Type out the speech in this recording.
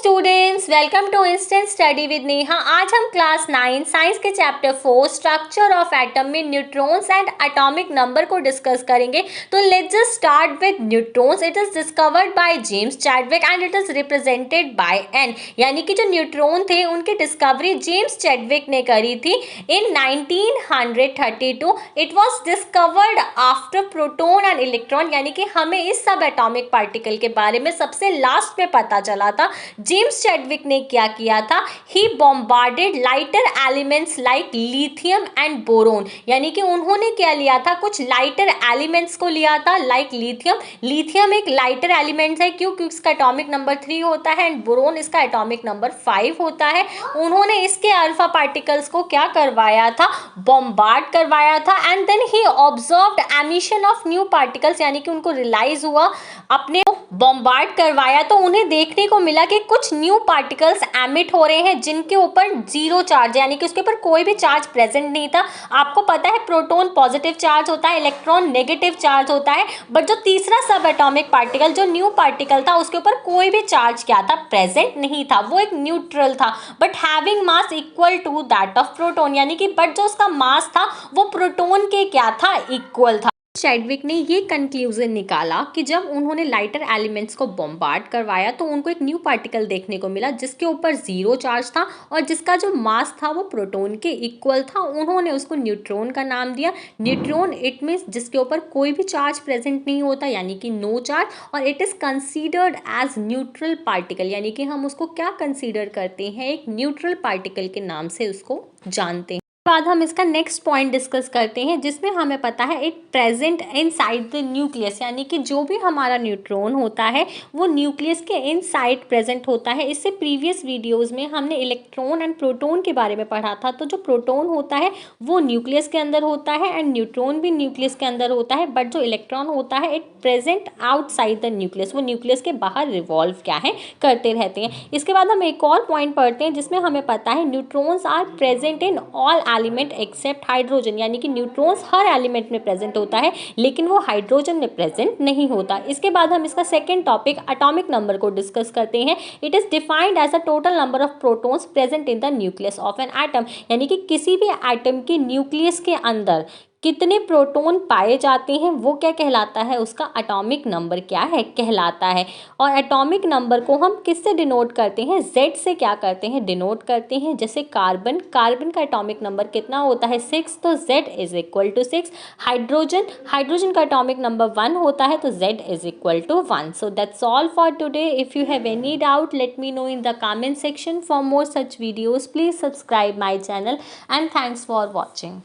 Students, welcome to instant study with Neha. आज हम class 9 science के चैप्टर 4 स्ट्रक्चर ऑफ एटम में न्यूट्रॉन्स एंड एटॉमिक नंबर को discuss करेंगे। तो let's just start with neutrons. It is discovered by James Chadwick and it is represented by N, यानी कि जो न्यूट्रॉन थे उनकी डिस्कवरी जेम्स चैडविक ने करी थी इन 1932। It was discovered after proton and electron, यानी कि हमें इस सब एटॉमिक पार्टिकल के बारे में सबसे लास्ट में पता चला था। जेम्स चैडविक ने क्या किया था, he bombarded lighter elements like lithium and boron, यानी कि उन्होंने क्या लिया था, कुछ लाइटर एलिमेंट्स को लिया था लाइक लिथियम। लिथियम एक लाइटर एलिमेंट है क्योंकि इसका एटॉमिक नंबर 3 होता है एंड बोरोन इसका एटॉमिक नंबर 5 होता है। उन्होंने इसके अल्फा पार्टिकल्स को क्या करवाया था, बॉम्बार्ड करवाया था and then he observed emission of new particles, यानी कि उनको रियलाइज हुआ, अपने बॉम्बार्ड करवाया तो उन्हें देखने को मिला कि कुछ न्यू पार्टिकल्स एमिट हो रहे हैं जिनके ऊपर जीरो चार्ज, यानी कि उसके ऊपर कोई भी चार्ज प्रेजेंट नहीं था। आपको पता है प्रोटॉन पॉजिटिव चार्ज होता है, इलेक्ट्रॉन नेगेटिव चार्ज होता है, बट जो तीसरा सब एटॉमिक पार्टिकल जो न्यू पार्टिकल था उसके ऊपर कोई भी चार्ज क्या था, प्रेजेंट नहीं था। वो एक न्यूट्रल था but having mass equal to that of proton, यानी कि बट जो उसका मास था वो प्रोटॉन के क्या था, इक्वल था। चैडविक ने ये कंक्लूजन निकाला कि जब उन्होंने लाइटर एलिमेंट्स को बॉम्बार्ड करवाया तो उनको एक न्यू पार्टिकल देखने को मिला जिसके ऊपर जीरो चार्ज था और जिसका जो मास था वो प्रोटॉन के इक्वल था। उन्होंने उसको न्यूट्रॉन का नाम दिया। न्यूट्रॉन इट मीन्स जिसके ऊपर कोई भी चार्ज प्रेजेंट नहीं होता, यानी कि नो चार्ज, और it is considered as neutral particle, यानी कि हम उसको क्या कंसीडर करते हैं, एक न्यूट्रल पार्टिकल के नाम से उसको जानते हैं। बाद हम इसका नेक्स्ट पॉइंट डिस्कस करते हैं जिसमें हमें पता है it present inside the nucleus, यानी कि जो भी हमारा न्यूट्रॉन होता है वो न्यूक्लियस के इनसाइड प्रेजेंट होता है। इससे प्रीवियस वीडियोस में हमने इलेक्ट्रॉन एंड प्रोटॉन के बारे में पढ़ा था। तो जो प्रोटॉन होता है वो न्यूक्लियस के अंदर होता है एंड न्यूट्रॉन भी न्यूक्लियस के अंदर होता है, बट जो इलेक्ट्रॉन होता है it present outside the nucleus, वो न्यूक्लियस के बाहर रिवॉल्व क्या है, करते रहते हैं। इसके बाद हम एक और पॉइंट पढ़ते हैं जिसमें हमें पता है neutrons are present in all element except hydrogen, यानी कि न्यूट्रॉन्स हर एलिमेंट में प्रेजेंट होता है लेकिन वो हाइड्रोजन में प्रेजेंट नहीं होता। इसके बाद हम इसका सेकंड टॉपिक एटॉमिक नंबर को डिस्कस करते हैं। It is defined as a total number of protons present in the nucleus of an atom, यानी कि किसी भी एटम के न्यूक्लियस के अंदर कितने प्रोटॉन पाए जाते हैं वो क्या कहलाता है, उसका एटॉमिक नंबर क्या है, कहलाता है। और एटॉमिक नंबर को हम किससे डिनोट करते हैं, Z से क्या करते हैं, डिनोट करते हैं। जैसे कार्बन का एटॉमिक नंबर कितना होता है, 6, तो Z is equal to 6। Hydrogen का एटॉमिक नंबर 1 होता है तो Z is equal to 1। So that's all for today. If you have any doubt let me know in the comment section. For more such videos please subscribe my channel and thanks for watching.